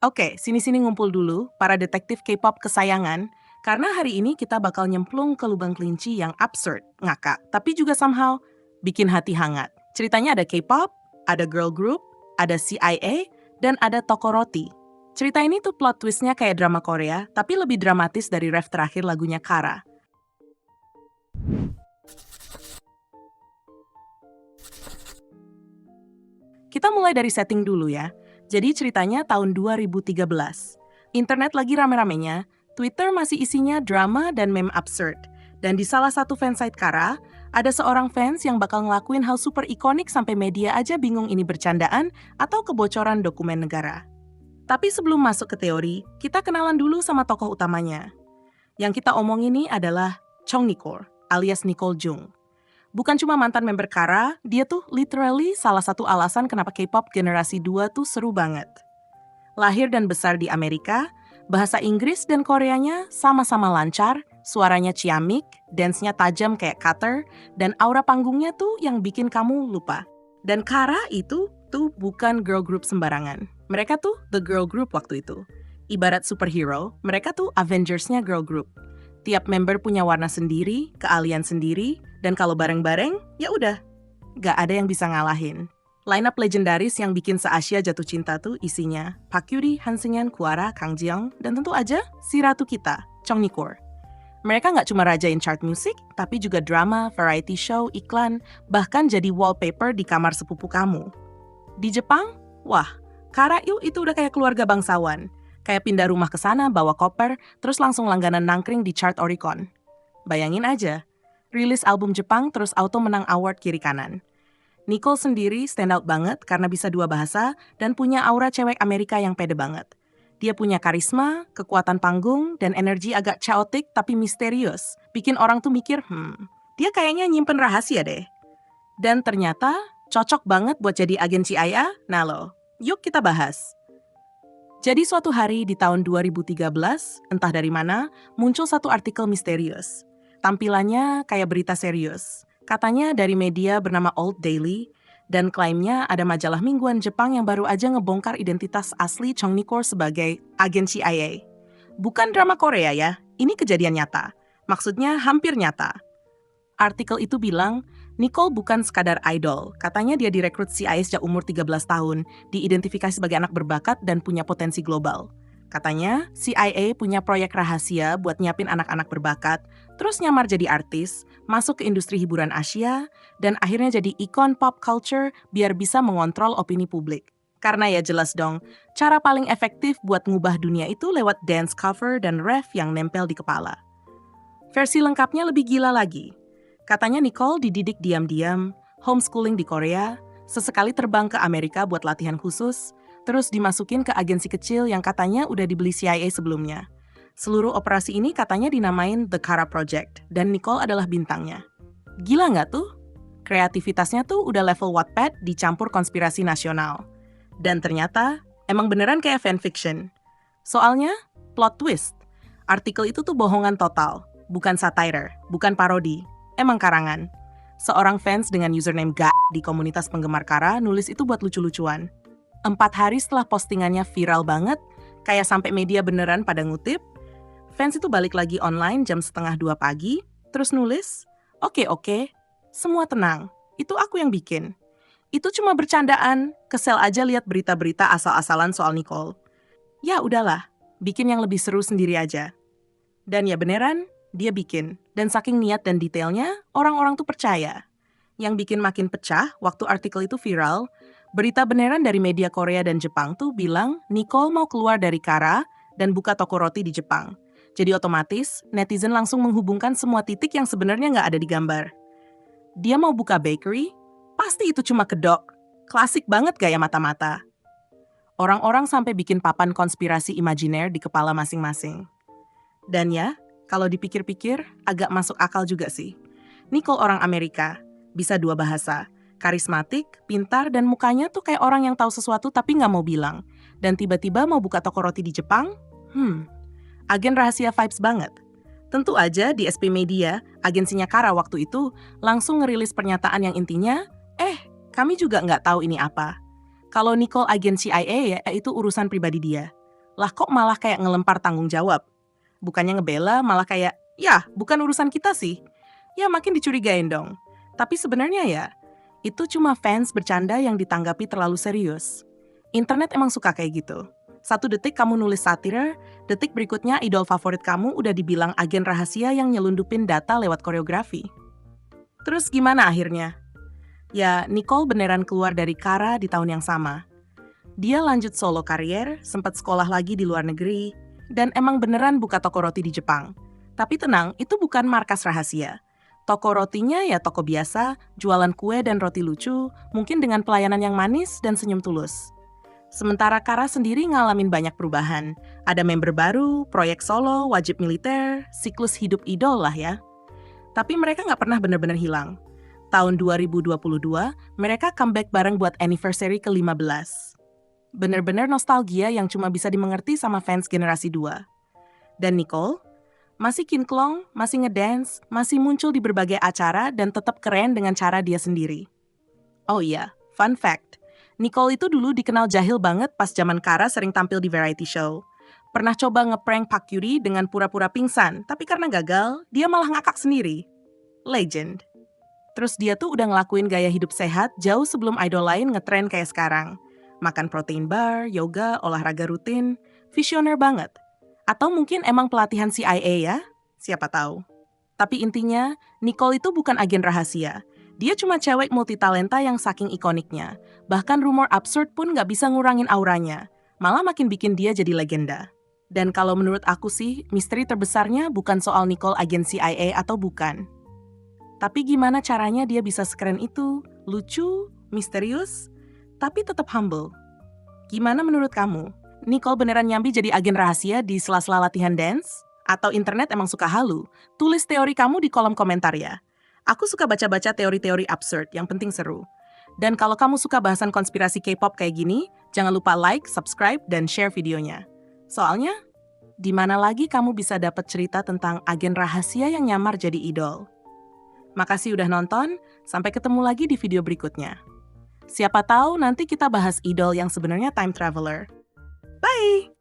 Oke, sini-sini ngumpul dulu, para detektif K-pop kesayangan, karena hari ini kita bakal nyemplung ke lubang kelinci yang absurd, ngakak, tapi juga somehow bikin hati hangat. Ceritanya ada K-pop, ada girl group, ada CIA, dan ada toko roti. Cerita ini tuh plot twistnya kayak drama Korea, tapi lebih dramatis dari ref terakhir lagunya Kara. Kita mulai dari setting dulu ya. Jadi ceritanya tahun 2013. Internet lagi rame-ramenya, Twitter masih isinya drama dan meme absurd. Dan di salah satu fansite Kara, ada seorang fans yang bakal ngelakuin hal super ikonik sampai media aja bingung ini bercandaan atau kebocoran dokumen negara. Tapi sebelum masuk ke teori, kita kenalan dulu sama tokoh utamanya. Yang kita omongin ini adalah Chong Nicole, alias Nicole Jung. Bukan cuma mantan member Kara, dia tuh literally salah satu alasan kenapa K-pop generasi 2 tuh seru banget. Lahir dan besar di Amerika, bahasa Inggris dan Koreanya sama-sama lancar, suaranya ciamik, dance-nya tajam kayak cutter, dan aura panggungnya tuh yang bikin kamu lupa. Dan Kara itu tuh bukan girl group sembarangan. Mereka tuh the girl group waktu itu. Ibarat superhero, mereka tuh Avengers-nya girl group. Tiap member punya warna sendiri, keahlian sendiri, dan kalau bareng-bareng, ya udah, gak ada yang bisa ngalahin. Lineup legendaris yang bikin se-Asia jatuh cinta tuh isinya Park Yuri, Han Seung-yeon, Kara, Kang Jeong, dan tentu aja si ratu kita, Chong Nicole. Mereka nggak cuma rajain chart musik, tapi juga drama, variety show, iklan, bahkan jadi wallpaper di kamar sepupu kamu. Di Jepang, wah, Kara itu udah kayak keluarga bangsawan. Kayak pindah rumah ke sana, bawa koper, terus langsung langganan nangkring di chart Oricon. Bayangin aja, rilis album Jepang terus auto menang award kiri kanan. Nicole sendiri stand out banget karena bisa dua bahasa dan punya aura cewek Amerika yang pede banget. Dia punya karisma, kekuatan panggung, dan energi agak chaotic tapi misterius. Bikin orang tuh mikir, dia kayaknya nyimpen rahasia deh. Dan ternyata cocok banget buat jadi agen CIA. Nah lo, yuk kita bahas. Jadi suatu hari di tahun 2013, entah dari mana, muncul satu artikel misterius. Tampilannya kayak berita serius. Katanya dari media bernama Old Daily, dan klaimnya ada majalah mingguan Jepang yang baru aja ngebongkar identitas asli Chong Nicole sebagai agen CIA. Bukan drama Korea ya, ini kejadian nyata. Maksudnya hampir nyata. Artikel itu bilang, Nicole bukan sekadar idol. Katanya dia direkrut CIA sejak umur 13 tahun, diidentifikasi sebagai anak berbakat dan punya potensi global. Katanya, CIA punya proyek rahasia buat nyiapin anak-anak berbakat, terus nyamar jadi artis, masuk ke industri hiburan Asia, dan akhirnya jadi ikon pop culture biar bisa mengontrol opini publik. Karena ya jelas dong, cara paling efektif buat ngubah dunia itu lewat dance cover dan ref yang nempel di kepala. Versi lengkapnya lebih gila lagi. Katanya Nicole dididik diam-diam, homeschooling di Korea, sesekali terbang ke Amerika buat latihan khusus, terus dimasukin ke agensi kecil yang katanya udah dibeli CIA sebelumnya. Seluruh operasi ini katanya dinamain The Kara Project, dan Nicole adalah bintangnya. Gila nggak tuh? Kreativitasnya tuh udah level Wattpad dicampur konspirasi nasional. Dan ternyata, emang beneran kayak fanfiction. Soalnya, plot twist. Artikel itu tuh bohongan total, bukan satire, bukan parodi. Emang karangan. Seorang fans dengan username GA di komunitas penggemar Kara nulis itu buat lucu-lucuan. 4 hari setelah postingannya viral banget, kayak sampai media beneran pada ngutip, fans itu balik lagi online jam 1:30 pagi, terus nulis, Oke, semua tenang, itu aku yang bikin. Itu cuma bercandaan, kesel aja lihat berita-berita asal-asalan soal Nicole. Ya udahlah, bikin yang lebih seru sendiri aja. Dan ya beneran, dia bikin. Dan saking niat dan detailnya, orang-orang tuh percaya. Yang bikin makin pecah, waktu artikel itu viral, berita beneran dari media Korea dan Jepang tuh bilang Nicole mau keluar dari Kara dan buka toko roti di Jepang. Jadi otomatis, netizen langsung menghubungkan semua titik yang sebenarnya nggak ada di gambar. Dia mau buka bakery, pasti itu cuma kedok. Klasik banget gaya mata-mata. Orang-orang sampai bikin papan konspirasi imajiner di kepala masing-masing. Dan ya, kalau dipikir-pikir, agak masuk akal juga sih. Nicole orang Amerika, bisa dua bahasa, karismatik, pintar, dan mukanya tuh kayak orang yang tahu sesuatu tapi nggak mau bilang. Dan tiba-tiba mau buka toko roti di Jepang? Agen rahasia vibes banget. Tentu aja di SP Media, agensinya Kara waktu itu, langsung ngerilis pernyataan yang intinya, kami juga nggak tahu ini apa. Kalau Nicole agen CIA ya itu urusan pribadi dia. Lah kok malah kayak ngelempar tanggung jawab? Bukannya ngebela, malah kayak, ya bukan urusan kita sih. Ya makin dicurigain dong. Tapi sebenarnya ya, itu cuma fans bercanda yang ditanggapi terlalu serius. Internet emang suka kayak gitu. 1 detik kamu nulis satire, detik berikutnya idol favorit kamu udah dibilang agen rahasia yang nyelundupin data lewat koreografi. Terus gimana akhirnya? Ya, Nicole beneran keluar dari Kara di tahun yang sama. Dia lanjut solo karier, sempat sekolah lagi di luar negeri, dan emang beneran buka toko roti di Jepang. Tapi tenang, itu bukan markas rahasia. Toko rotinya ya toko biasa, jualan kue dan roti lucu, mungkin dengan pelayanan yang manis dan senyum tulus. Sementara Kara sendiri ngalamin banyak perubahan. Ada member baru, proyek solo, wajib militer, siklus hidup idol lah ya. Tapi mereka nggak pernah benar-benar hilang. Tahun 2022, mereka comeback bareng buat anniversary ke-15. Bener-bener nostalgia yang cuma bisa dimengerti sama fans generasi 2. Dan Nicole, masih kinklong, masih ngedance, masih muncul di berbagai acara dan tetap keren dengan cara dia sendiri. Oh iya, fun fact. Nicole itu dulu dikenal jahil banget pas zaman Kara sering tampil di variety show. Pernah coba ngeprank Park Yuri dengan pura-pura pingsan, tapi karena gagal, dia malah ngakak sendiri. Legend. Terus dia tuh udah ngelakuin gaya hidup sehat jauh sebelum idol lain ngetren kayak sekarang. Makan protein bar, yoga, olahraga rutin, visioner banget. Atau mungkin emang pelatihan CIA ya? Siapa tahu. Tapi intinya, Nicole itu bukan agen rahasia. Dia cuma cewek multitalenta yang saking ikoniknya. Bahkan rumor absurd pun nggak bisa ngurangin auranya. Malah makin bikin dia jadi legenda. Dan kalau menurut aku sih, misteri terbesarnya bukan soal Nicole agen CIA atau bukan. Tapi gimana caranya dia bisa sekeren itu? Lucu, misterius, tapi tetap humble. Gimana menurut kamu? Nicole beneran nyambi jadi agen rahasia di sela-sela latihan dance? Atau internet emang suka halu? Tulis teori kamu di kolom komentar ya. Aku suka baca-baca teori-teori absurd, yang penting seru. Dan kalau kamu suka bahasan konspirasi K-pop kayak gini, jangan lupa like, subscribe, dan share videonya. Soalnya, di mana lagi kamu bisa dapat cerita tentang agen rahasia yang nyamar jadi idol? Makasih udah nonton, sampai ketemu lagi di video berikutnya. Siapa tahu nanti kita bahas idol yang sebenarnya time traveler. Bye!